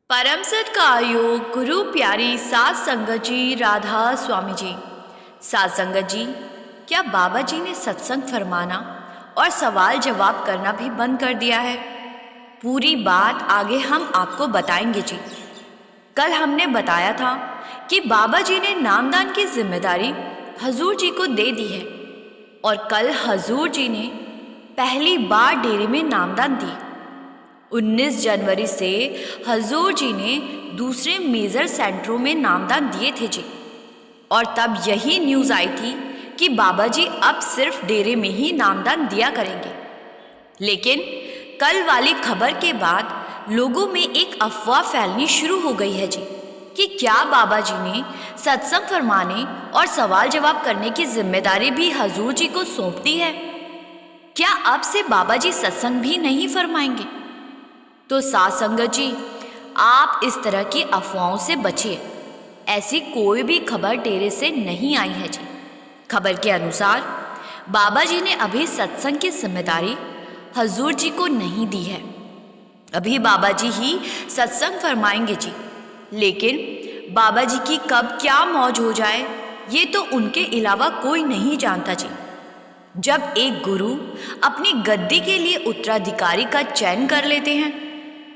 परम सत्कारयोग गुरु प्यारी सात संगत जी, राधा स्वामी जी। सात संगत जी, क्या बाबा जी ने सत्संग फरमाना और सवाल जवाब करना भी बंद कर दिया है? पूरी बात आगे हम आपको बताएंगे जी। कल हमने बताया था कि बाबा जी ने नामदान की जिम्मेदारी हजूर जी को दे दी है और कल हजूर जी ने पहली बार डेरे में नामदान दी। 19 जनवरी से हजूर जी ने दूसरे मेजर सेंटरों में नामदान दिए थे जी। और तब यही न्यूज़ आई थी कि बाबा जी अब सिर्फ डेरे में ही नामदान दिया करेंगे। लेकिन कल वाली खबर के बाद लोगों में एक अफवाह फैलनी शुरू हो गई है जी कि क्या बाबा जी ने सत्संग फरमाने और सवाल जवाब करने की जिम्मेदारी भी हजूर जी को सौंप दी है। क्या अब से बाबा जी सत्संग भी नहीं फरमाएंगे? तो सात संगत जी, आप इस तरह की अफवाहों से बचिए। ऐसी कोई भी खबर डेरे से नहीं आई है जी। खबर के अनुसार बाबा जी ने अभी सत्संग की जिम्मेदारी हजूर जी को नहीं दी है। अभी बाबा जी ही सत्संग फरमाएंगे जी। लेकिन बाबा जी की कब क्या मौज हो जाए ये तो उनके अलावा कोई नहीं जानता जी। जब एक गुरु अपनी गद्दी के लिए उत्तराधिकारी का चयन कर लेते हैं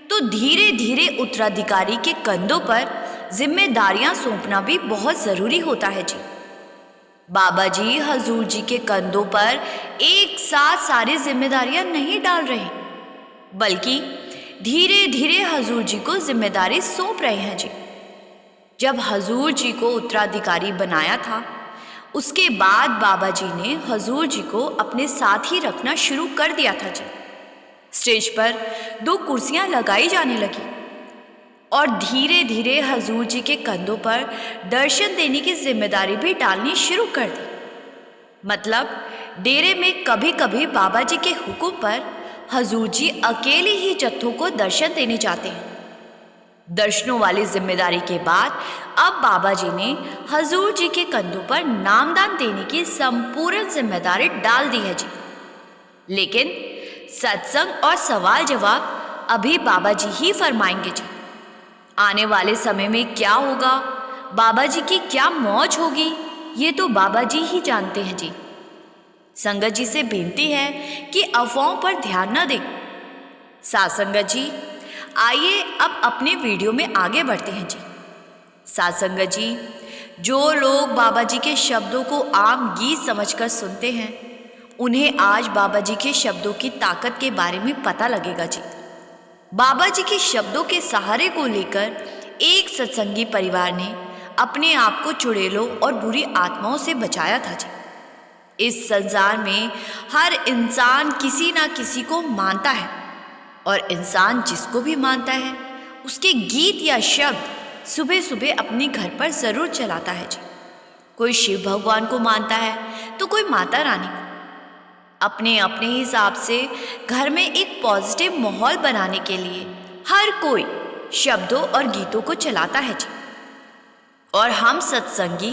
तो धीरे धीरे उत्तराधिकारी के कंधों पर जिम्मेदारियां सौंपना भी बहुत जरूरी होता है जी। बाबा जी हजूर जी के कंधों पर एक साथ सारी जिम्मेदारियां नहीं डाल रहे, बल्कि धीरे धीरे हजूर जी को जिम्मेदारी सौंप रहे हैं जी। जब हजूर जी को उत्तराधिकारी बनाया था उसके बाद बाबा जी ने हजूर जी को अपने साथ ही रखना शुरू कर दिया था जी। स्टेज पर 2 कुर्सियां लगाई जाने लगी और धीरे धीरे हजूर जी के कंधों पर दर्शन देने की जिम्मेदारी भी डालनी शुरू कर दी। मतलब डेरे में कभी कभी बाबा जी के हुक्म पर हजूर जी अकेले ही जत्थों को दर्शन देने जाते हैं। दर्शनों वाली जिम्मेदारी के बाद अब बाबा जी ने हजूर जी के कंधों पर नामदान देने की संपूर्ण जिम्मेदारी डाल दी है जी। लेकिन सत्संग और सवाल जवाब अभी बाबा जी ही फरमाएंगे जी। आने वाले समय में क्या होगा, बाबा जी की क्या मौज होगी, ये तो बाबा जी ही जानते हैं जी। संगत जी से विनती है कि अफवाहों पर ध्यान न दें। सात संगत जी, आइए अब अपने वीडियो में आगे बढ़ते हैं जी। सात संगत जी, जो लोग बाबा जी के शब्दों को आम गीत समझकर सुनते हैं उन्हें आज बाबा जी के शब्दों की ताकत के बारे में पता लगेगा जी। बाबा जी के शब्दों के सहारे को लेकर एक सत्संगी परिवार ने अपने आप को चुड़ैलों और बुरी आत्माओं से बचाया था जी। इस संसार में हर इंसान किसी ना किसी को मानता है और इंसान जिसको भी मानता है उसके गीत या शब्द सुबह सुबह अपने घर पर जरूर चलाता है जी। कोई शिव भगवान को मानता है तो कोई माता रानी को। अपने अपने हिसाब से घर में एक पॉजिटिव माहौल बनाने के लिए हर कोई शब्दों और गीतों को चलाता है जी। और हम सत्संगी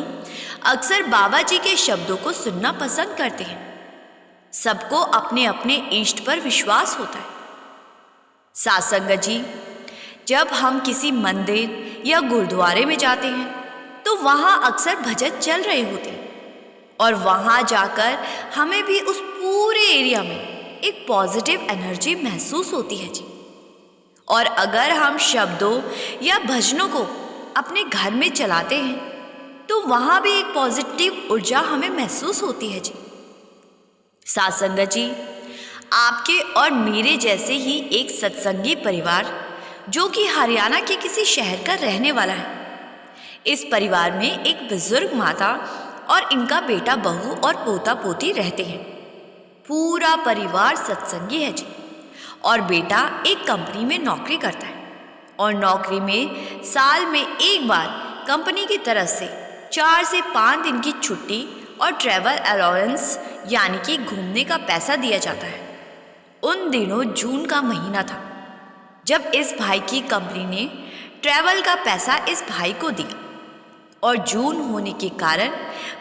अक्सर बाबा जी के शब्दों को सुनना पसंद करते हैं। सबको अपने अपने इष्ट पर विश्वास होता है। सात संगत जी, जब हम किसी मंदिर या गुरुद्वारे में जाते हैं तो वहाँ अक्सर भजन चल रहे होते हैं और वहाँ जाकर हमें भी उस पूरे एरिया में एक पॉजिटिव एनर्जी महसूस होती है जी। और अगर हम शब्दों या भजनों को अपने घर में चलाते हैं तो वहाँ भी एक पॉजिटिव ऊर्जा हमें महसूस होती है जी। सात संगत जी, आपके और मेरे जैसे ही एक सत्संगी परिवार जो कि हरियाणा के किसी शहर का रहने वाला है। इस परिवार में एक बुजुर्ग माता और इनका बेटा बहू और पोता पोती रहते हैं। पूरा परिवार सत्संगी है जी। और बेटा एक कंपनी में नौकरी करता है और नौकरी में साल में एक बार कंपनी की तरफ से 4 से 5 दिन की छुट्टी और ट्रैवल अलाउंस यानी कि घूमने का पैसा दिया जाता है। उन दिनों जून का महीना था जब इस भाई की कंपनी ने ट्रैवल का पैसा इस भाई को दिया और जून होने के कारण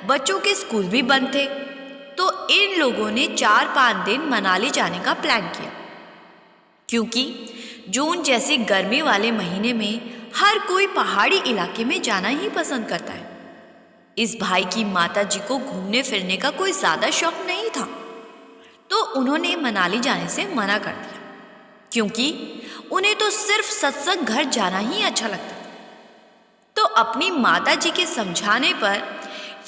बच्चों के स्कूल भी बंद थे तो इन लोगों ने 4-5 दिन मनाली जाने का प्लान किया, क्योंकि जून जैसे गर्मी वाले महीने में हर कोई पहाड़ी इलाके में जाना ही पसंद करता है। इस भाई की माता जी को घूमने फिरने का कोई ज़्यादा शौक नहीं था, तो उन्होंने मनाली जाने से मना कर दिया, क्योंकि उन्हें तो सिर्फ सत्संग घर जाना ही अच्छा लगता था। तो अपनी माता जी के समझाने पर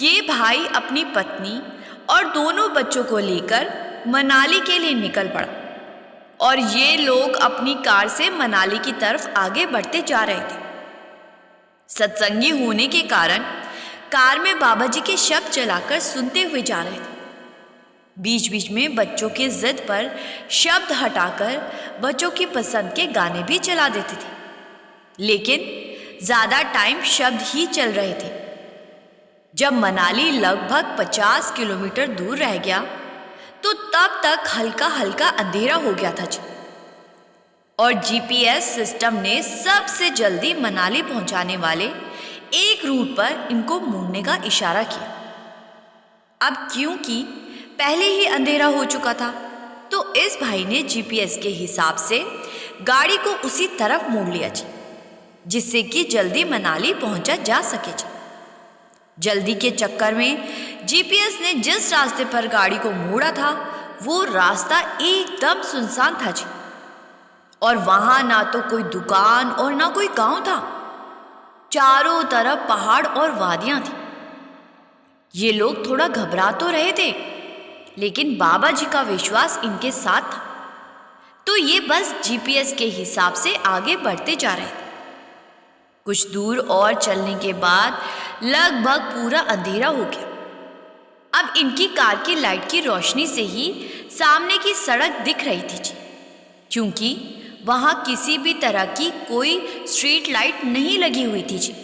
ये भाई अपनी पत्नी और दोनों बच्चों को लेकर मनाली के लिए निकल पड़ा और ये लोग अपनी कार से मनाली की तरफ आगे बढ़ते जा रहे थे। सत्संगी होने के कारण कार में बाबा जी के शब्द चलाकर सुनते हुए जा रहे थे। बीच बीच में बच्चों के जिद पर शब्द हटाकर बच्चों की पसंद के गाने भी चला देते थे, लेकिन ज़्यादा टाइम शब्द ही चल रहे थे। जब मनाली लगभग 50 किलोमीटर दूर रह गया तो तब तक हल्का हल्का अंधेरा हो गया था जी, और जीपीएस सिस्टम ने सबसे जल्दी मनाली पहुंचाने वाले एक रूट पर इनको मुड़ने का इशारा किया। अब क्योंकि पहले ही अंधेरा हो चुका था, तो इस भाई ने जीपीएस के हिसाब से गाड़ी को उसी तरफ मोड़ लिया जी, जिससे कि जल्दी मनाली पहुंचा जा सके जी। जल्दी के चक्कर में जीपीएस ने जिस रास्ते पर गाड़ी को मोड़ा था वो रास्ता एकदम सुनसान था जी, और वहां ना तो कोई दुकान और ना कोई गांव था। चारों तरफ पहाड़ और वादियां थी। ये लोग थोड़ा घबरा तो रहे थे, लेकिन बाबा जी का विश्वास इनके साथ था, तो ये बस जीपीएस के हिसाब से आगे बढ़ते जा रहे थे। कुछ दूर और चलने के बाद लगभग पूरा अंधेरा हो गया। अब इनकी कार की लाइट की रोशनी से ही सामने की सड़क दिख रही थी जी, क्योंकि वहां किसी भी तरह की कोई स्ट्रीट लाइट नहीं लगी हुई थी जी।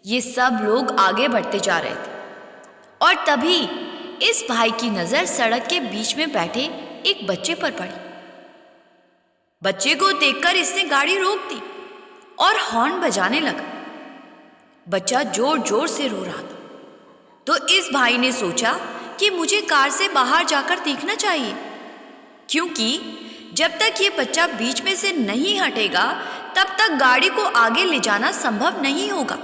ये सब लोग आगे बढ़ते जा रहे थे, और तभी इस भाई की नजर सड़क के बीच में बैठे एक बच्चे पर पड़ी। बच्चे को देखकर इसने गाड़ी रोक दी और हॉर्न बजाने लगा। बच्चा जोर जोर से रो रहा था, तो इस भाई ने सोचा कि मुझे कार से बाहर जाकर देखना चाहिए, क्योंकि जब तक ये बच्चा बीच में से नहीं हटेगा तब तक गाड़ी को आगे ले जाना संभव नहीं होगा।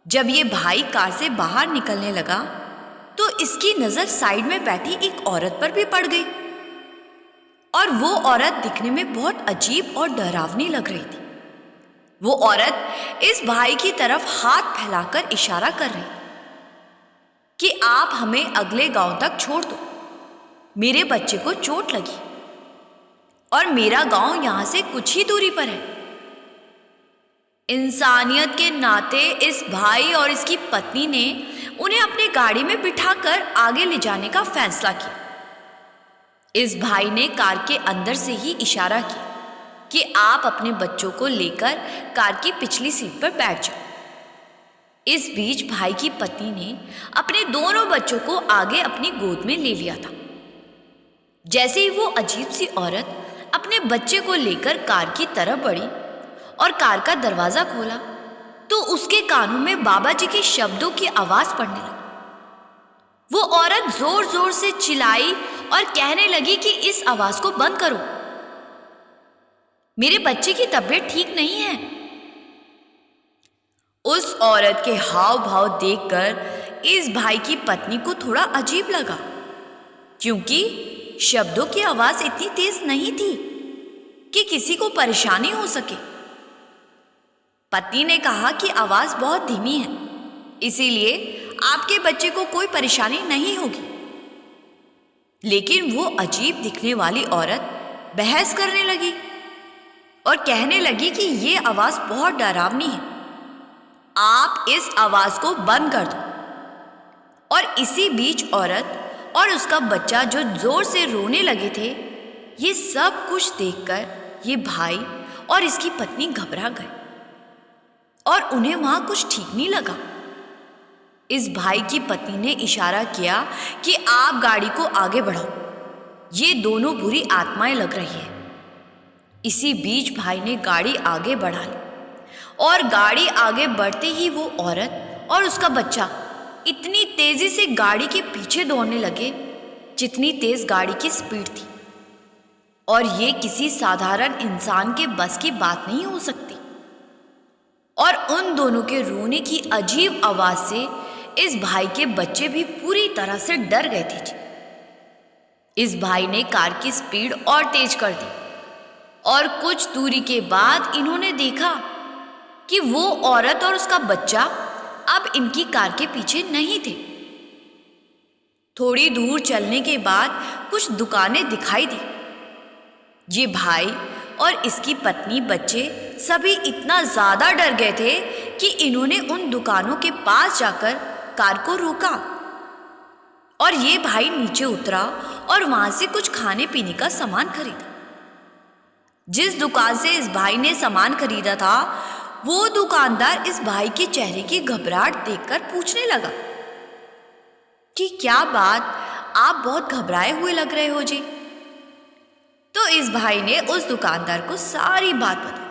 जब ये भाई कार से बाहर निकलने लगा तो इसकी नजर साइड में बैठी एक औरत पर भी पड़ गई, और वो औरत दिखने में बहुत अजीब और डरावनी लग रही थी। वो औरत इस भाई की तरफ हाथ फैलाकर इशारा कर रही कि आप हमें अगले गांव तक छोड़ दो, मेरे बच्चे को चोट लगी और मेरा गांव यहां से कुछ ही दूरी पर है। इंसानियत के नाते इस भाई और इसकी पत्नी ने उन्हें अपनी गाड़ी में बिठाकर आगे ले जाने का फैसला किया। इस भाई ने कार के अंदर से ही इशारा किया कि आप अपने बच्चों को लेकर कार की पिछली सीट पर बैठ जाओ। इस बीच भाई की पत्नी ने अपने दोनों बच्चों को आगे अपनी गोद में ले लिया था। जैसे ही वो अजीब सी औरत अपने बच्चे को लेकर कार की तरफ बढ़ी और कार का दरवाजा खोला, तो उसके कानों में बाबा जी के शब्दों की आवाज पड़ने लगी। वो औरत जोर जोर से चिल्लाई और कहने लगी कि इस आवाज को बंद करो, मेरे बच्चे की तबीयत ठीक नहीं है। उस औरत के हाव भाव देखकर इस भाई की पत्नी को थोड़ा अजीब लगा, क्योंकि शब्दों की आवाज इतनी तेज नहीं थी कि किसी को परेशानी हो सके। पत्नी ने कहा कि आवाज बहुत धीमी है, इसीलिए आपके बच्चे को कोई परेशानी नहीं होगी। लेकिन वो अजीब दिखने वाली औरत बहस करने लगी और कहने लगी कि ये आवाज बहुत डरावनी है, आप इस आवाज को बंद कर दो। और इसी बीच औरत और उसका बच्चा जो जोर से रोने लगे थे, ये सब कुछ देखकर ये भाई और इसकी पत्नी घबरा गए और उन्हें वहां कुछ ठीक नहीं लगा। इस भाई की पत्नी ने इशारा किया कि आप गाड़ी को आगे बढ़ाओ, ये दोनों बुरी आत्माएं लग रही है। इसी बीच भाई ने गाड़ी आगे बढ़ा ली, और गाड़ी आगे बढ़ते ही वो औरत और उसका बच्चा इतनी तेजी से गाड़ी के पीछे दौड़ने लगे जितनी तेज गाड़ी की स्पीड थी। और ये किसी साधारण इंसान के बस की बात नहीं हो सकती। और उन दोनों के रोने की अजीब आवाज से इस भाई के बच्चे भी पूरी तरह से डर गए थे जी। इस भाई ने कार की स्पीड और तेज कर दी और कुछ दूरी के बाद इन्होंने देखा कि वो औरत और उसका बच्चा अब इनकी कार के पीछे नहीं थे। थोड़ी दूर चलने के बाद कुछ दुकानें दिखाई दी। ये भाई और इसकी पत्नी बच्चे सभी इतना ज्यादा डर गए थे कि इन्होंने उन दुकानों के पास जाकर कार को रोका और ये भाई नीचे उतरा और वहां से कुछ खाने पीने का सामान खरीदा। जिस दुकान से इस भाई ने सामान खरीदा था वो दुकानदार इस भाई के चेहरे की घबराहट देखकर पूछने लगा कि क्या बात, आप बहुत घबराए हुए लग रहे हो जी। तो इस भाई ने उस दुकानदार को सारी बात बताई।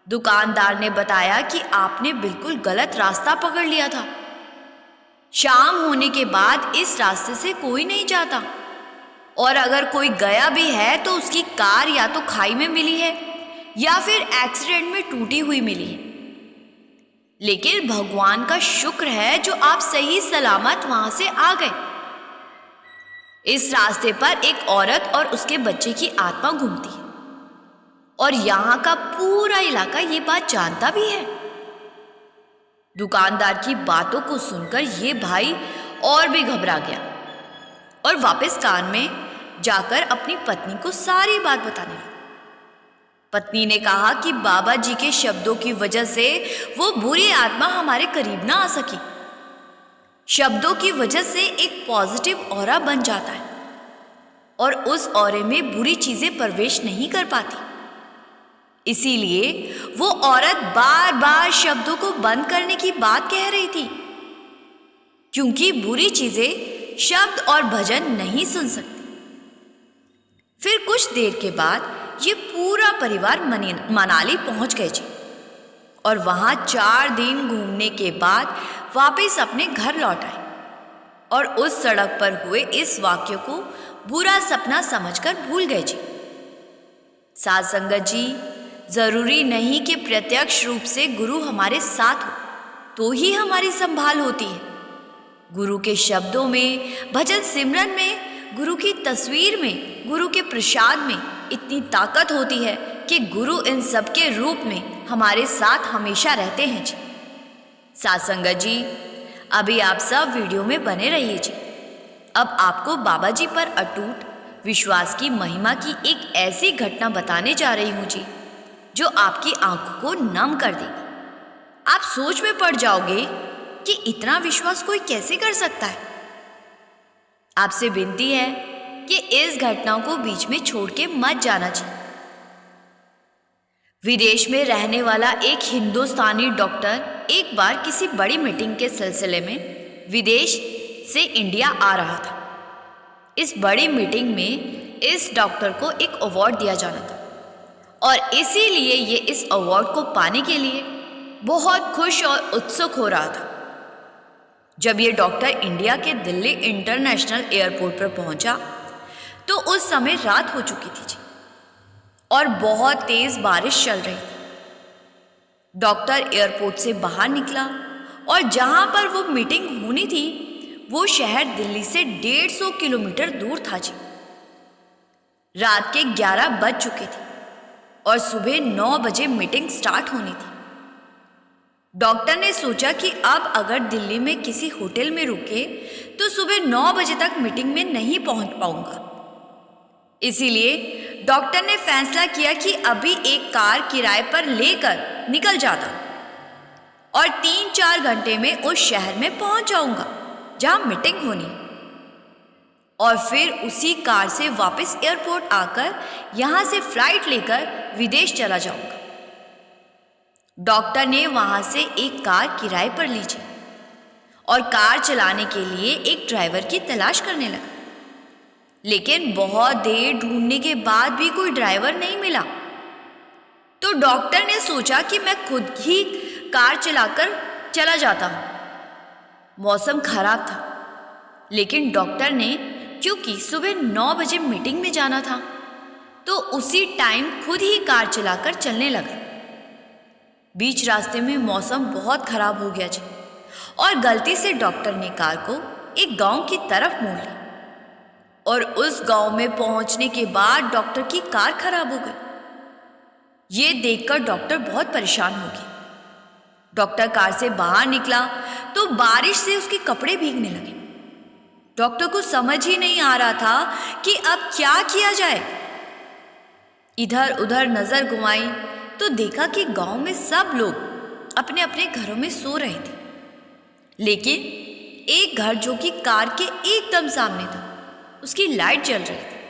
दुकानदार ने बताया कि आपने बिल्कुल गलत रास्ता पकड़ लिया था। शाम होने के बाद इस रास्ते से कोई नहीं जाता और अगर कोई गया भी है तो उसकी कार या तो खाई में मिली है या फिर एक्सीडेंट में टूटी हुई मिली है। लेकिन भगवान का शुक्र है जो आप सही सलामत वहां से आ गए। इस रास्ते पर एक औरत और उसके बच्चे की आत्मा घूमती है और यहाँ का पूरा इलाका ये बात जानता भी है। दुकानदार की बातों को सुनकर ये भाई और भी घबरा गया और वापस कार में जाकर अपनी पत्नी को सारी बात बताने लगा। पत्नी ने कहा कि बाबा जी के शब्दों की वजह से वो बुरी आत्मा हमारे करीब ना आ सकी। शब्दों की वजह से एक पॉजिटिव ऑरा बन जाता है और उस ऑरे में बुरी चीजें प्रवेश नहीं कर पाती। इसीलिए वो औरत बार बार शब्दों को बंद करने की बात कह रही थी, क्योंकि बुरी चीजें शब्द और भजन नहीं सुन सकती। फिर कुछ देर के बाद ये पूरा परिवार मनाली पहुंच गए जी और वहां 4 दिन घूमने के बाद वापस अपने घर लौट आए और उस सड़क पर हुए इस वाक्य को बुरा सपना समझकर भूल गए जी। साध संगत जी, जरूरी नहीं कि प्रत्यक्ष रूप से गुरु हमारे साथ हो तो ही हमारी संभाल होती है। गुरु के शब्दों में, भजन सिमरन में, गुरु की तस्वीर में, गुरु के प्रसाद में इतनी ताकत होती है कि गुरु इन सब के रूप में हमारे साथ हमेशा रहते हैं जी। साध संगत जी, अभी आप सब वीडियो में बने रहिए जी। अब आपको बाबा जी पर अटूट विश्वास की महिमा की एक ऐसी घटना बताने जा रही हूँ जी जो आपकी आंखों को नम कर देगी। आप सोच में पड़ जाओगे कि इतना विश्वास कोई कैसे कर सकता है। आपसे विनती है कि इस घटना को बीच में छोड़ के मत जाना चाहिए। विदेश में रहने वाला एक हिंदुस्तानी डॉक्टर एक बार किसी बड़ी मीटिंग के सिलसिले में विदेश से इंडिया आ रहा था। इस बड़ी मीटिंग में इस डॉक्टर को एक अवार्ड दिया जाना था और इसीलिए ये इस अवार्ड को पाने के लिए बहुत खुश और उत्सुक हो रहा था। जब ये डॉक्टर इंडिया के दिल्ली इंटरनेशनल एयरपोर्ट पर पहुंचा तो उस समय रात हो चुकी थी जी और बहुत तेज बारिश चल रही थी। डॉक्टर एयरपोर्ट से बाहर निकला और जहां पर वो मीटिंग होनी थी वो शहर दिल्ली से 150 किलोमीटर दूर था जी। रात के 11 बज चुके थे और सुबह 9 बजे मीटिंग स्टार्ट होनी थी। डॉक्टर ने सोचा कि अब अगर दिल्ली में किसी होटल में रुके तो सुबह 9 बजे तक मीटिंग में नहीं पहुंच पाऊंगा। इसीलिए डॉक्टर ने फैसला किया कि अभी एक कार किराए पर लेकर निकल जाता और 3-4 घंटे में उस शहर में पहुंच जाऊंगा जहां मीटिंग होनी और फिर उसी कार से वापस एयरपोर्ट आकर यहां से फ्लाइट लेकर विदेश चला जाऊंगा। डॉक्टर ने वहां से एक कार किराए पर ली और कार चलाने के लिए एक ड्राइवर की तलाश करने लगा। लेकिन बहुत देर ढूंढने के बाद भी कोई ड्राइवर नहीं मिला तो डॉक्टर ने सोचा कि मैं खुद ही कार चलाकर चला जाता हूं। मौसम खराब था लेकिन डॉक्टर ने, क्योंकि सुबह 9 बजे मीटिंग में जाना था, तो उसी टाइम खुद ही कार चलाकर चलने लगा। बीच रास्ते में मौसम बहुत खराब हो गया जी, और गलती से डॉक्टर ने कार को एक गांव की तरफ मोड़ ली, और उस गांव में पहुंचने के बाद डॉक्टर की कार खराब हो गई। ये देखकर डॉक्टर बहुत परेशान हो गया। डॉक्टर कार से बाहर निकला तो बारिश से उसके कपड़े भीगने लगे। डॉक्टर को समझ ही नहीं आ रहा था कि अब क्या किया जाए। इधर उधर नजर घुमाई तो देखा कि गांव में सब लोग अपने अपने घरों में सो रहे थे, लेकिन एक घर जो कि कार के एकदम सामने था, उसकी लाइट जल रही थी।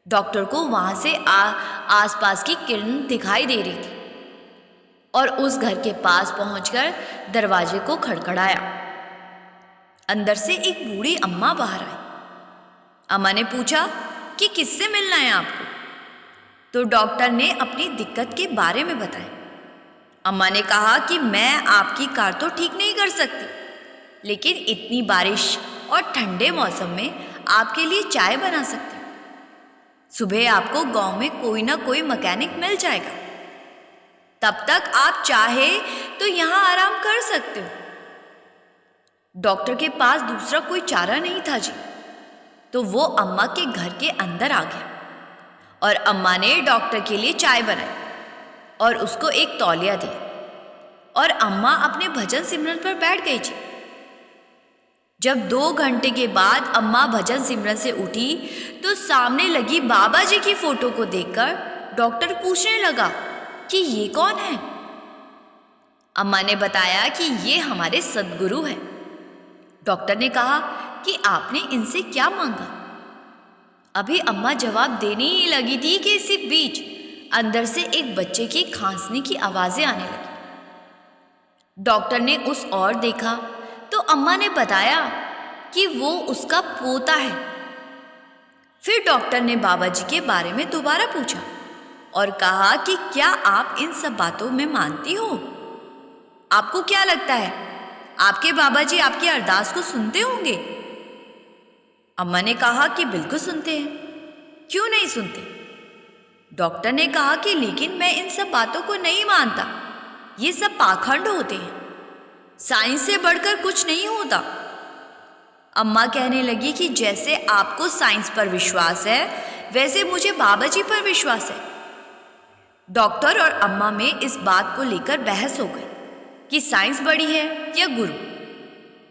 डॉक्टर को वहां से आसपास की किरण दिखाई दे रही थी और उस घर के पास पहुंचकर दरवाजे को खड़खड़ाया। अंदर से एक बूढ़ी अम्मा बाहर आई। अम्मा ने पूछा कि किससे मिलना है आपको? तो डॉक्टर ने अपनी दिक्कत के बारे में बताया। अम्मा ने कहा कि मैं आपकी कार तो ठीक नहीं कर सकती, लेकिन इतनी बारिश और ठंडे मौसम में आपके लिए चाय बना सकती हूँ। सुबह आपको गांव में कोई ना कोई मैकेनिक मिल जाएगा, तब तक आप चाहे तो यहाँ आराम कर सकते हो। डॉक्टर के पास दूसरा कोई चारा नहीं था जी, तो वो अम्मा के घर के अंदर आ गया और अम्मा ने डॉक्टर के लिए चाय बनाई और उसको एक तौलिया दिया, और अम्मा अपने भजन सिमरन पर बैठ गई थी। जब 2 घंटे के बाद अम्मा भजन सिमरन से उठी तो सामने लगी बाबा जी की फोटो को देखकर डॉक्टर पूछने लगा कि ये कौन है? अम्मा ने बताया कि ये हमारे सद्गुरु हैं। डॉक्टर ने कहा कि आपने इनसे क्या मांगा? अभी अम्मा जवाब देने ही लगी थी कि इसी बीच अंदर से एक बच्चे की खांसने की आवाजें आने लगी। डॉक्टर ने उस ओर देखा तो अम्मा ने बताया कि वो उसका पोता है। फिर डॉक्टर ने बाबा जी के बारे में दोबारा पूछा और कहा कि क्या आप इन सब बातों में मानती हो? आपको क्या लगता है, आपके बाबा जी आपकी अरदास को सुनते होंगे? अम्मा ने कहा कि बिल्कुल सुनते हैं, क्यों नहीं सुनते? डॉक्टर ने कहा कि लेकिन मैं इन सब बातों को नहीं मानता, ये सब पाखंड होते हैं, साइंस से बढ़कर कुछ नहीं होता। अम्मा कहने लगी कि जैसे आपको साइंस पर विश्वास है, वैसे मुझे बाबा जी पर विश्वास है। डॉक्टर और अम्मा में इस बात को लेकर बहस हो गई कि साइंस बड़ी है या गुरु।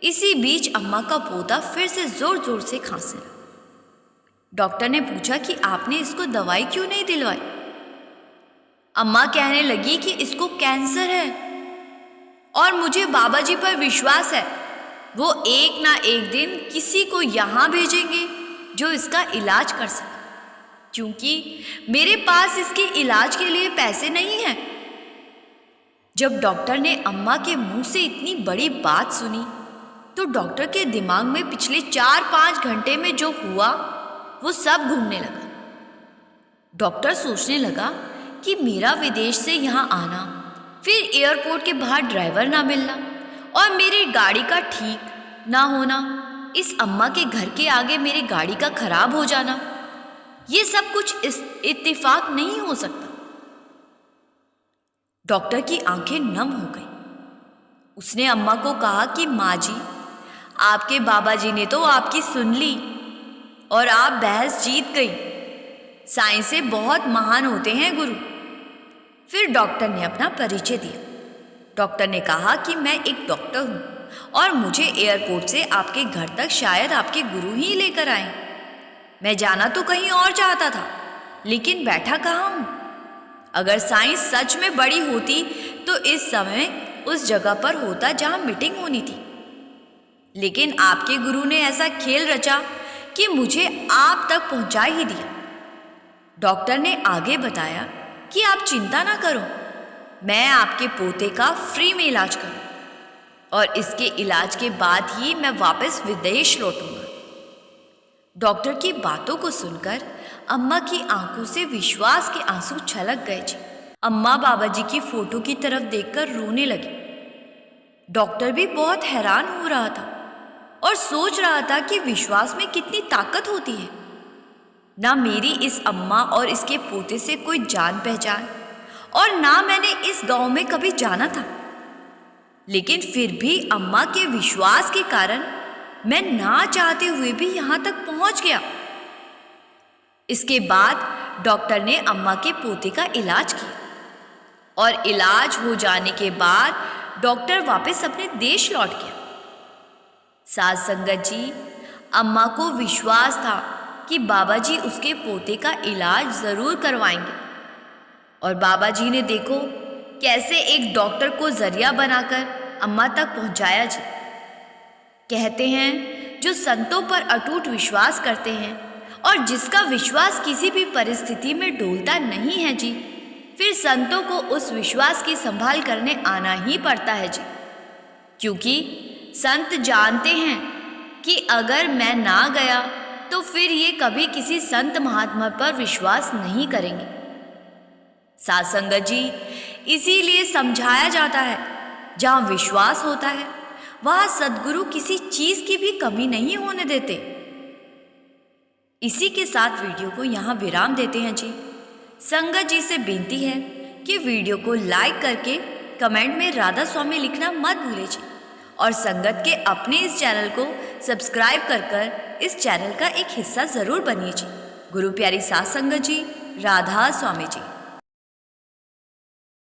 इसी बीच अम्मा का पोता फिर से जोर जोर से खांसने लगा। डॉक्टर ने पूछा कि आपने इसको दवाई क्यों नहीं दिलवाई? अम्मा कहने लगी कि इसको कैंसर है और मुझे बाबा जी पर विश्वास है, वो एक ना एक दिन किसी को यहाँ भेजेंगे जो इसका इलाज कर सके, क्योंकि मेरे पास इसके इलाज के लिए पैसे नहीं हैं। जब डॉक्टर ने अम्मा के मुंह से इतनी बड़ी बात सुनी तो डॉक्टर के दिमाग में पिछले 4-5 घंटे में जो हुआ वो सब घूमने लगा। डॉक्टर सोचने लगा कि मेरा विदेश से यहाँ आना, फिर एयरपोर्ट के बाहर ड्राइवर ना मिलना और मेरी गाड़ी का ठीक ना होना, इस अम्मा के घर के आगे मेरी गाड़ी का खराब हो जाना, ये सब कुछ इत्तेफाक नहीं हो सकता। डॉक्टर की आंखें नम हो गई। उसने अम्मा को कहा कि माँ जी, आपके बाबा जी ने तो आपकी सुन ली और आप बहस जीत गई। साइंस से बहुत महान होते हैं गुरु। फिर डॉक्टर ने अपना परिचय दिया। डॉक्टर ने कहा कि मैं एक डॉक्टर हूँ और मुझे एयरपोर्ट से आपके घर तक शायद आपके गुरु ही लेकर आए। मैं जाना तो कहीं और चाहता था, लेकिन बैठा कहाँ हूँ? अगर साइंस सच में बड़ी होती तो इस समय उस जगह पर होता जहाँ मीटिंग होनी थी, लेकिन आपके गुरु ने ऐसा खेल रचा कि मुझे आप तक पहुंचा ही दिया। डॉक्टर ने आगे बताया कि आप चिंता ना करो, मैं आपके पोते का फ्री में इलाज करूं और इसके इलाज के बाद ही मैं वापस विदेश लौटूंगा। डॉक्टर की बातों को सुनकर अम्मा की आंखों से विश्वास के आंसू छलक गए जी। अम्मा बाबा जी की फोटो की तरफ देखकर रोने लगी। डॉक्टर भी बहुत हैरान हो रहा था और सोच रहा था कि विश्वास में कितनी ताकत होती है। ना मेरी इस अम्मा और इसके पोते से कोई जान पहचान, और ना मैंने इस गांव में कभी जाना था। लेकिन फिर भी अम्मा के विश्वास के कारण मैं ना चाहते हुए भी यहां तक पहुंच गया। इसके बाद डॉक्टर ने अम्मा के पोते का इलाज किया, और इलाज हो जाने के बाद डॉक्टर वापस अपने देश लौट गया। साध संगत जी, अम्मा को विश्वास था कि बाबा जी उसके पोते का इलाज जरूर करवाएंगे, और बाबा जी ने देखो कैसे एक डॉक्टर को जरिया बनाकर अम्मा तक पहुंचाया जी। कहते हैं जो संतों पर अटूट विश्वास करते हैं और जिसका विश्वास किसी भी परिस्थिति में डोलता नहीं है जी, फिर संतों को उस विश्वास की संभाल करने आना ही पड़ता है जी। क्योंकि संत जानते हैं कि अगर मैं ना गया तो फिर ये कभी किसी संत महात्मा पर विश्वास नहीं करेंगे। साध संगत जी, इसीलिए समझाया जाता है जहाँ विश्वास होता है वहाँ सद्गुरु किसी चीज की भी कमी नहीं होने देते। इसी के साथ वीडियो को यहाँ विराम देते हैं जी। संगत जी से विनती है कि वीडियो को लाइक करके कमेंट में राधा स्वामी लिखना मत भूलिए जी, और संगत के अपने इस चैनल को सब्सक्राइब कर इस चैनल का एक हिस्सा जरूर बनिए जी। गुरु प्यारी साध संगत जी, राधा स्वामी जी।